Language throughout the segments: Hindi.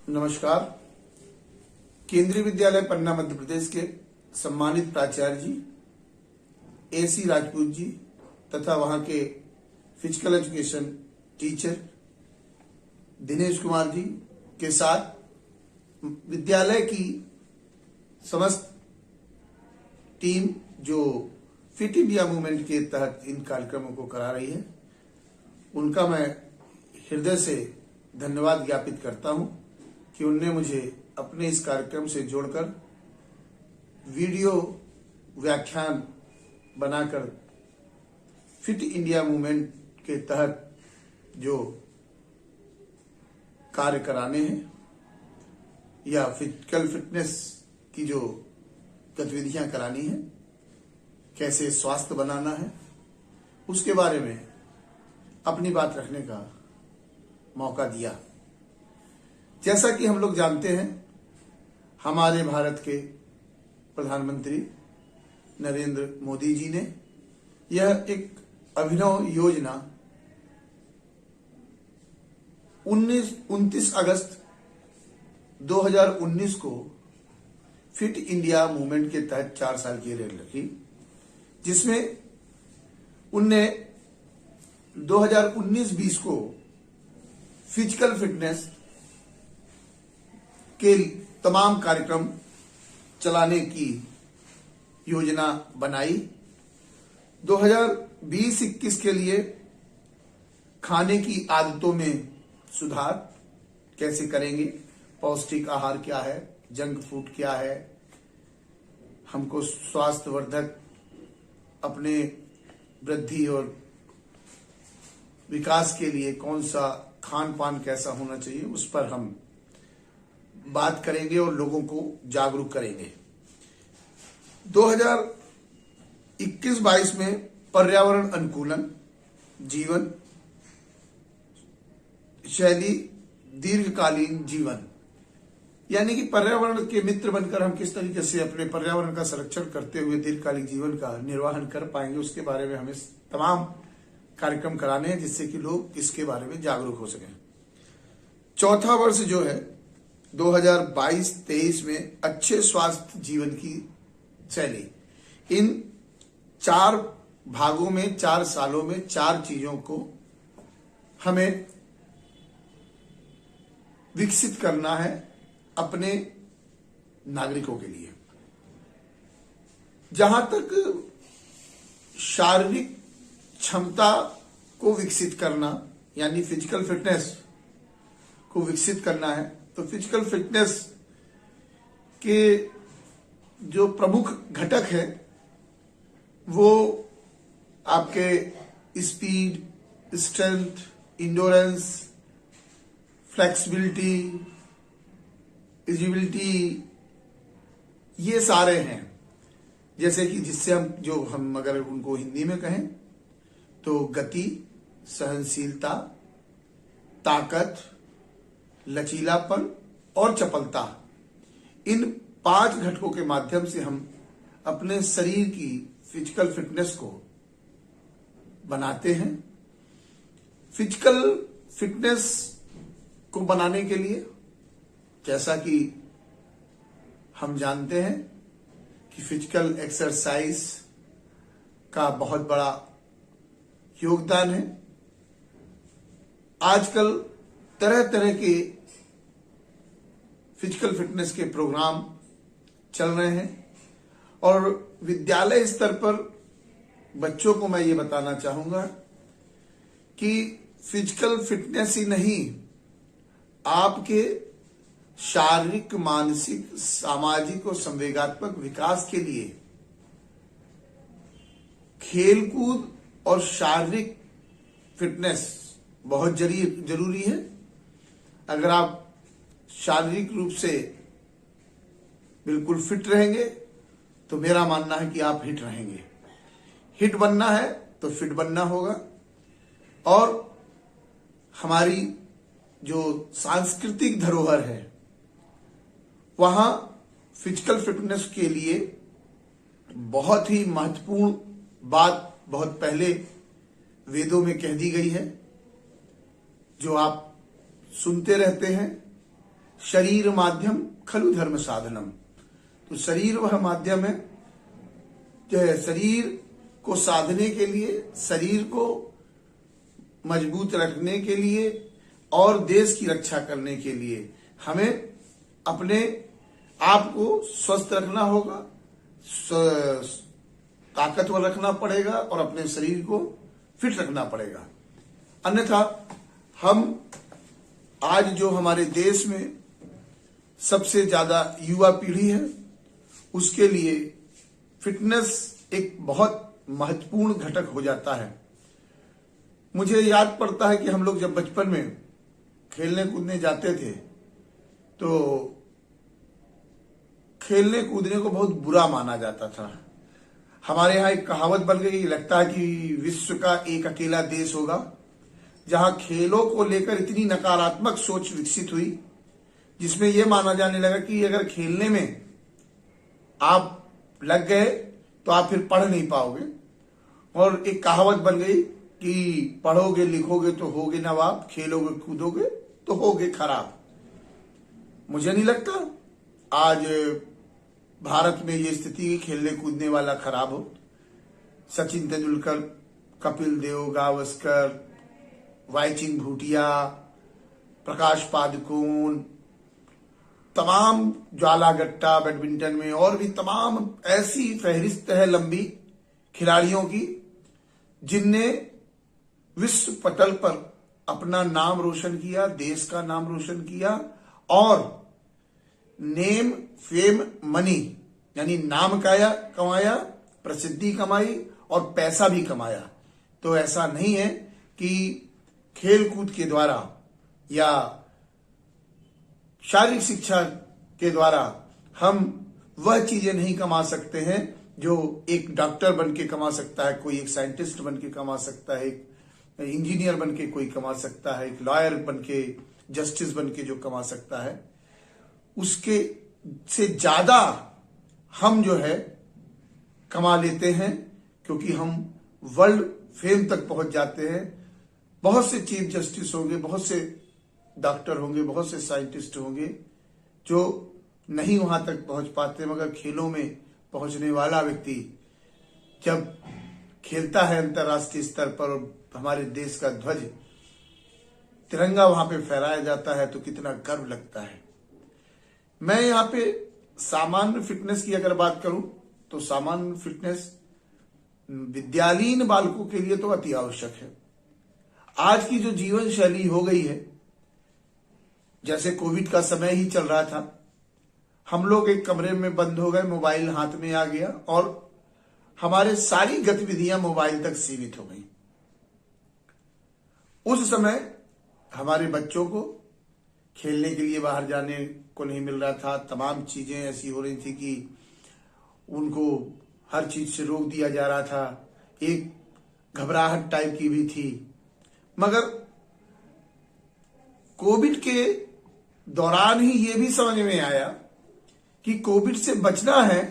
नमस्कार। केंद्रीय विद्यालय पन्ना मध्य प्रदेश के सम्मानित प्राचार्य जी AC राजपूत जी तथा वहां के physical education teacher Dinesh Kumar ji के साथ विद्यालय की समस्त टीम जो फिट इंडिया मूवमेंट के तहत इन कार्यक्रमों को करा रही है, उनका मैं हृदय से धन्यवाद ज्ञापित करता हूं कि उनने मुझे अपने इस कार्यक्रम से जोड़कर वीडियो व्याख्यान बनाकर फिट इंडिया मूवमेंट के तहत जो कार्य कराने हैं या फिजिकल फिटनेस की जो गतिविधियां करानी है, कैसे स्वास्थ्य बनाना है, उसके बारे में अपनी बात रखने का मौका दिया। जैसा कि हम लोग जानते हैं, हमारे भारत के प्रधानमंत्री नरेंद्र मोदी जी ने यह एक अभिनव योजना 29 अगस्त 2019 को फिट इंडिया मूवमेंट के तहत 4 साल की रेल रखी, जिसमें उनने 2019-20 को फिजिकल फिटनेस के तमाम कार्यक्रम चलाने की योजना बनाई। 2020-21 के लिए खाने की आदतों में सुधार कैसे करेंगे, पौष्टिक आहार क्या है, जंक फूड क्या है, हमको स्वास्थ्यवर्धक अपने वृद्धि और विकास के लिए कौन सा खान पान कैसा होना चाहिए, उस पर हम बात करेंगे और लोगों को जागरूक करेंगे। 2021-22 में पर्यावरण अनुकूलन जीवन शैली दीर्घकालीन जीवन, यानी कि पर्यावरण के मित्र बनकर हम किस तरीके से अपने पर्यावरण का संरक्षण करते हुए दीर्घकालिक जीवन का निर्वहन कर पाएंगे, उसके बारे में हमें तमाम कार्यक्रम कराने हैं, जिससे कि लोग इसके बारे में जागरूक हो सकें। चौथा वर्ष जो है 2022-23 में अच्छे स्वास्थ्य जीवन की शैली, इन 4 भागों में 4 सालों में 4 चीजों को हमें विकसित करना है अपने नागरिकों के लिए। जहां तक शारीरिक क्षमता को विकसित करना यानी फिजिकल फिटनेस को विकसित करना है, तो फिजिकल फिटनेस के जो प्रमुख घटक है वो आपके speed, strength, endurance, flexibility, eligibility, ये सारे हैं। जैसे कि जिससे हम अगर उनको हिंदी में कहें तो गति, सहनशीलता, ताकत, लचीलापन और चपलता, इन 5 घटकों के माध्यम से हम अपने शरीर की फिजिकल फिटनेस को बनाते हैं। फिजिकल फिटनेस को बनाने के लिए, जैसा कि हम जानते हैं कि फिजिकल एक्सरसाइज का बहुत बड़ा योगदान है। आजकल तरह तरह के फिजिकल फिटनेस के प्रोग्राम चल रहे हैं और विद्यालय स्तर पर बच्चों को मैं ये बताना चाहूंगा कि फिजिकल फिटनेस ही नहीं, आपके शारीरिक, मानसिक, सामाजिक और संवेगात्मक विकास के लिए खेलकूद और शारीरिक फिटनेस बहुत जरूरी है। अगर आप शारीरिक रूप से बिल्कुल फिट रहेंगे तो मेरा मानना है कि आप हिट रहेंगे। हिट बनना है तो फिट बनना होगा। और हमारी जो सांस्कृतिक धरोहर है, वहां फिजिकल फिटनेस के लिए बहुत ही महत्वपूर्ण बात बहुत पहले वेदों में कह दी गई है, जो आप सुनते रहते हैं, शरीर माध्यम खलु धर्म साधनम। तो शरीर वह माध्यम है जो है शरीर को साधने के लिए, शरीर को मजबूत रखने के लिए और देश की रक्षा करने के लिए हमें अपने आप को स्वस्थ रखना होगा, ताकतवर रखना पड़ेगा और अपने शरीर को फिट रखना पड़ेगा। अन्यथा हम आज जो हमारे देश में सबसे ज्यादा युवा पीढ़ी है, उसके लिए फिटनेस एक बहुत महत्वपूर्ण घटक हो जाता है। मुझे याद पड़ता है कि हम लोग जब बचपन में खेलने कूदने जाते थे तो खेलने कूदने को बहुत बुरा माना जाता था। हमारे यहाँ एक कहावत बन गई, लगता है कि विश्व का एक अकेला देश होगा जहां खेलों को लेकर इतनी नकारात्मक सोच विकसित हुई, जिसमें यह माना जाने लगा कि अगर खेलने में आप लग गए तो आप फिर पढ़ नहीं पाओगे। और एक कहावत बन गई कि पढ़ोगे लिखोगे तो होगे नवाब, खेलोगे कूदोगे तो होगे खराब। मुझे नहीं लगता आज भारत में ये स्थिति खेलने कूदने वाला खराब हो। सचिन तेंदुलकर, कपिल देव, गावस्कर, वाईचिंग भूटिया, प्रकाश पादुकोण, तमाम ज्वाला गट्टा बैडमिंटन में और भी तमाम ऐसी फहरिस्त है लंबी खिलाड़ियों की जिनने विश्व पटल पर अपना नाम रोशन किया, देश का नाम रोशन किया और नेम फेम मनी यानी नाम कमाया, प्रसिद्धि कमाई और पैसा भी कमाया। तो ऐसा नहीं है कि खेल कूद के द्वारा या शारीरिक शिक्षा के द्वारा हम वह चीजें नहीं कमा सकते हैं जो एक डॉक्टर बन के कमा सकता है, कोई एक साइंटिस्ट बन के कमा सकता है, एक इंजीनियर बन के कोई कमा सकता है, एक लॉयर बन के, जस्टिस बन के जो कमा सकता है। उसके से ज्यादा हम जो है कमा लेते हैं क्योंकि हम वर्ल्ड फेम तक पहुंच जाते हैं। बहुत से चीफ जस्टिस होंगे, बहुत से डॉक्टर होंगे, बहुत से साइंटिस्ट होंगे जो नहीं वहां तक पहुंच पाते, मगर खेलों में पहुंचने वाला व्यक्ति जब खेलता है अंतर्राष्ट्रीय स्तर पर और हमारे देश का ध्वज तिरंगा वहां पे फहराया जाता है तो कितना गर्व लगता है। मैं यहाँ पे सामान्य फिटनेस की अगर बात करूं तो सामान्य फिटनेस विद्यालयीन बालकों के लिए तो अति आवश्यक है। आज की जो जीवन शैली हो गई है, जैसे कोविड का समय ही चल रहा था, हम लोग एक कमरे में बंद हो गए, मोबाइल हाथ में आ गया और हमारे सारी गतिविधियां मोबाइल तक सीमित हो गई। उस समय हमारे बच्चों को खेलने के लिए बाहर जाने को नहीं मिल रहा था। तमाम चीजें ऐसी हो रही थी कि उनको हर चीज से रोक दिया जा रहा था। एक घबराहट टाइप की भी थी। मगर कोविड के दौरान ही ये भी समझ में आया कि कोविड से बचना है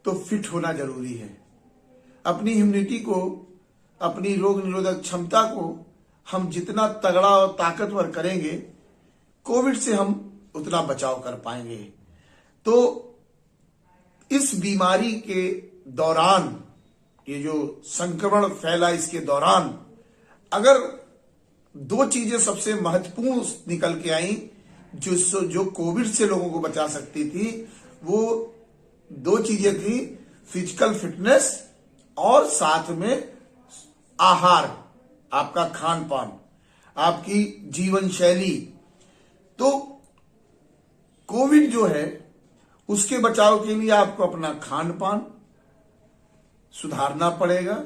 तो फिट होना जरूरी है। अपनी इम्यूनिटी को, अपनी रोग निरोधक क्षमता को हम जितना तगड़ा और ताकतवर करेंगे, कोविड से हम उतना बचाव कर पाएंगे। तो इस बीमारी के दौरान, ये जो संक्रमण फैला इसके दौरान, अगर दो चीजें सबसे महत्वपूर्ण निकल के आई जो कोविड से लोगों को बचा सकती थी, वो दो चीजें थी, फिजिकल फिटनेस और साथ में आहार, आपका खान पान, आपकी जीवन शैली। तो कोविड जो है उसके बचाव के लिए आपको अपना खान पान सुधारना पड़ेगा,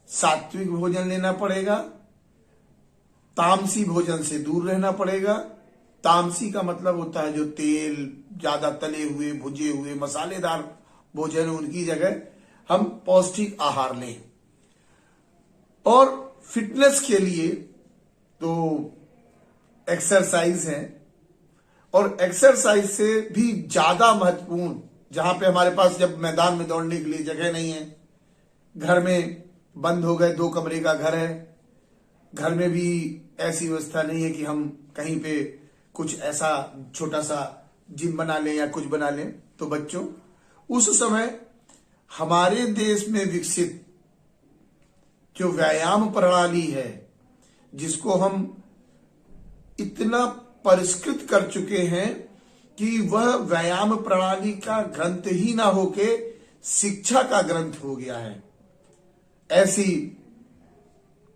सात्विक भोजन लेना पड़ेगा, तामसी भोजन से दूर रहना पड़ेगा। तामसी का मतलब होता है जो तेल, ज्यादा तले हुए, भुजे हुए, मसालेदार भोजन, उनकी जगह हम पौष्टिक आहार लें। और फिटनेस के लिए तो एक्सरसाइज है, और एक्सरसाइज से भी ज्यादा महत्वपूर्ण, जहां पे हमारे पास जब मैदान में दौड़ने के लिए जगह नहीं है, घर में बंद हो गए, 2 कमरे का घर है, घर में भी ऐसी व्यवस्था नहीं है कि हम कहीं पे कुछ ऐसा छोटा सा जिम बना लें या कुछ बना लें। तो बच्चों, उस समय हमारे देश में विकसित जो व्यायाम प्रणाली है, जिसको हम इतना परिष्कृत कर चुके हैं कि वह व्यायाम प्रणाली का ग्रंथ ही ना होके शिक्षा का ग्रंथ हो गया है। ऐसी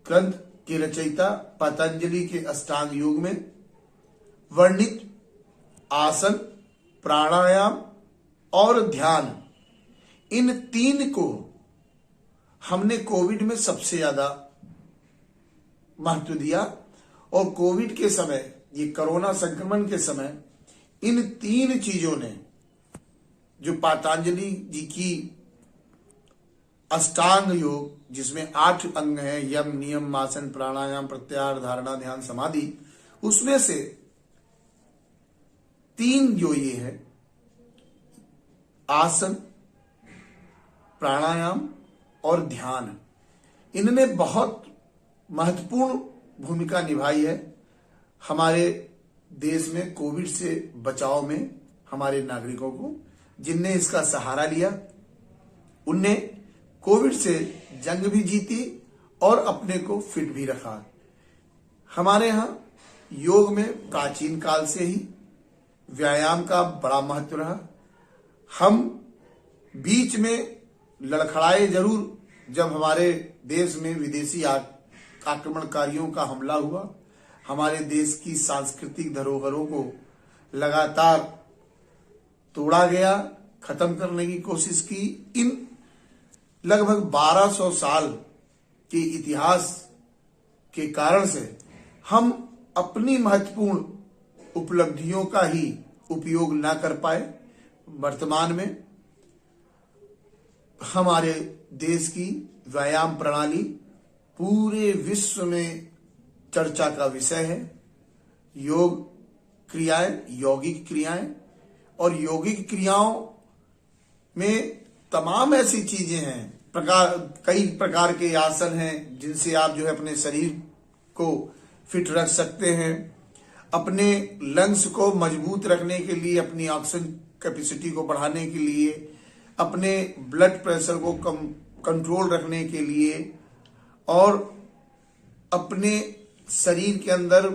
ग्रंथ के रचयिता पतंजलि के अष्टांग योग में वर्णित आसन, प्राणायाम और ध्यान, इन तीन को हमने कोविड में सबसे ज्यादा महत्व दिया। और कोविड के समय, ये कोरोना संक्रमण के समय, इन तीन चीजों ने, जो पतंजलि जी की अष्टांग योग जिसमें 8 अंग हैं, यम, नियम, आसन, प्राणायाम, प्रत्याहार, धारणा, ध्यान, समाधि, उसमें से 3 जो ये है, आसन, प्राणायाम और ध्यान, इनने बहुत महत्वपूर्ण भूमिका निभाई है हमारे देश में कोविड से बचाव में। हमारे नागरिकों को, जिनने इसका सहारा लिया, उनने कोविड से जंग भी जीती और अपने को फिट भी रखा। हमारे यहाँ योग में प्राचीन काल से ही व्यायाम का बड़ा महत्व रहा। हम बीच में लड़खड़ाए जरूर, जब हमारे देश में विदेशी आक्रमणकारियों का हमला हुआ, हमारे देश की सांस्कृतिक धरोहरों को लगातार तोड़ा गया, खत्म करने की कोशिश की। इन लगभग 1200 साल के इतिहास के कारण से हम अपनी महत्वपूर्ण उपलब्धियों का ही उपयोग ना कर पाए। वर्तमान में हमारे देश की व्यायाम प्रणाली पूरे विश्व में चर्चा का विषय है। योग क्रियाएं, यौगिक क्रियाएं, और यौगिक क्रियाओं में तमाम ऐसी चीजें हैं, कई प्रकार के आसन हैं जिनसे आप जो है अपने शरीर को फिट रख सकते हैं। अपने लंग्स को मजबूत रखने के लिए, अपनी ऑक्सीजन कैपेसिटी को बढ़ाने के लिए, अपने ब्लड प्रेशर को कंट्रोल रखने के लिए, और अपने शरीर के अंदर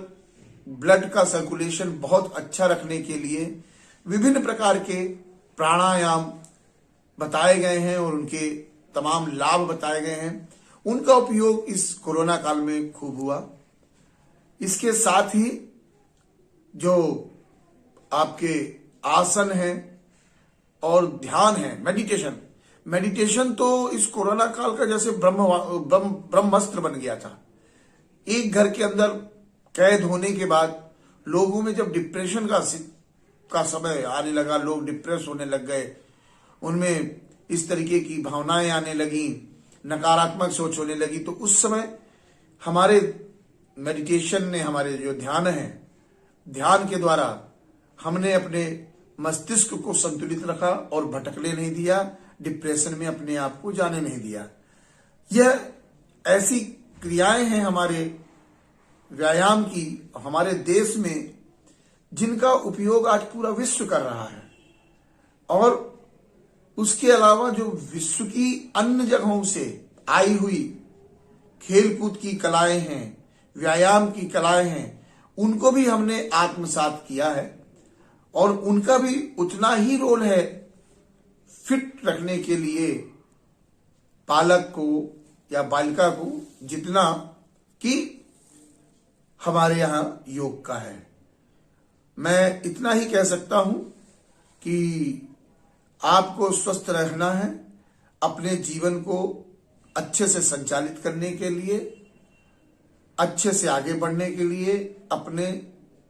ब्लड का सर्कुलेशन बहुत अच्छा रखने के लिए विभिन्न प्रकार के प्राणायाम बताए गए हैं और उनके तमाम लाभ बताए गए हैं। उनका उपयोग इस कोरोना काल में खूब हुआ। इसके साथ ही जो आपके आसन हैं और ध्यान है, मेडिटेशन तो इस कोरोना काल का जैसे ब्रह्मास्त्र बन गया था। एक घर के अंदर कैद होने के बाद लोगों में जब डिप्रेशन का समय आने लगा, लोग डिप्रेस होने लग गए, उनमें इस तरीके की भावनाएं आने लगी, नकारात्मक सोच होने लगी, तो उस समय हमारे मेडिटेशन ने, हमारे जो ध्यान है, ध्यान के द्वारा हमने अपने मस्तिष्क को संतुलित रखा और भटकने नहीं दिया, डिप्रेशन में अपने आप को जाने नहीं दिया। यह ऐसी क्रियाएं हैं हमारे व्यायाम की, हमारे देश में, जिनका उपयोग आज पूरा विश्व कर रहा है। और उसके अलावा जो विश्व की अन्य जगहों से आई हुई खेलकूद की कलाएं हैं, व्यायाम की कलाएं हैं, उनको भी हमने आत्मसात किया है और उनका भी उतना ही रोल है फिट रखने के लिए बालक को या बालिका को, जितना कि हमारे यहां योग का है। मैं इतना ही कह सकता हूं कि आपको स्वस्थ रहना है, अपने जीवन को अच्छे से संचालित करने के लिए, अच्छे से आगे बढ़ने के लिए, अपने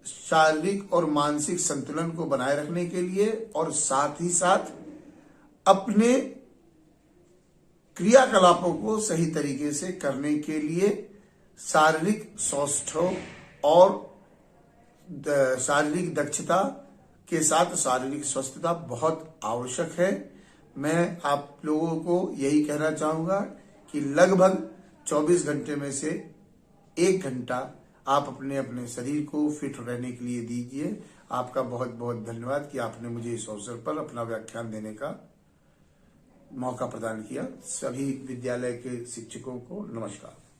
शारीरिक और मानसिक संतुलन को बनाए रखने के लिए, और साथ ही साथ अपने क्रियाकलापों को सही तरीके से करने के लिए शारीरिक स्वास्थ्य और शारीरिक दक्षता के साथ शारीरिक स्वस्थता बहुत आवश्यक है। मैं आप लोगों को यही कहना चाहूंगा कि लगभग 24 घंटे में से 1 घंटा आप अपने अपने शरीर को फिट रहने के लिए दीजिए। आपका बहुत बहुत धन्यवाद कि आपने मुझे इस अवसर पर अपना व्याख्यान देने का मौका प्रदान किया। सभी विद्यालय के शिक्षकों को नमस्कार।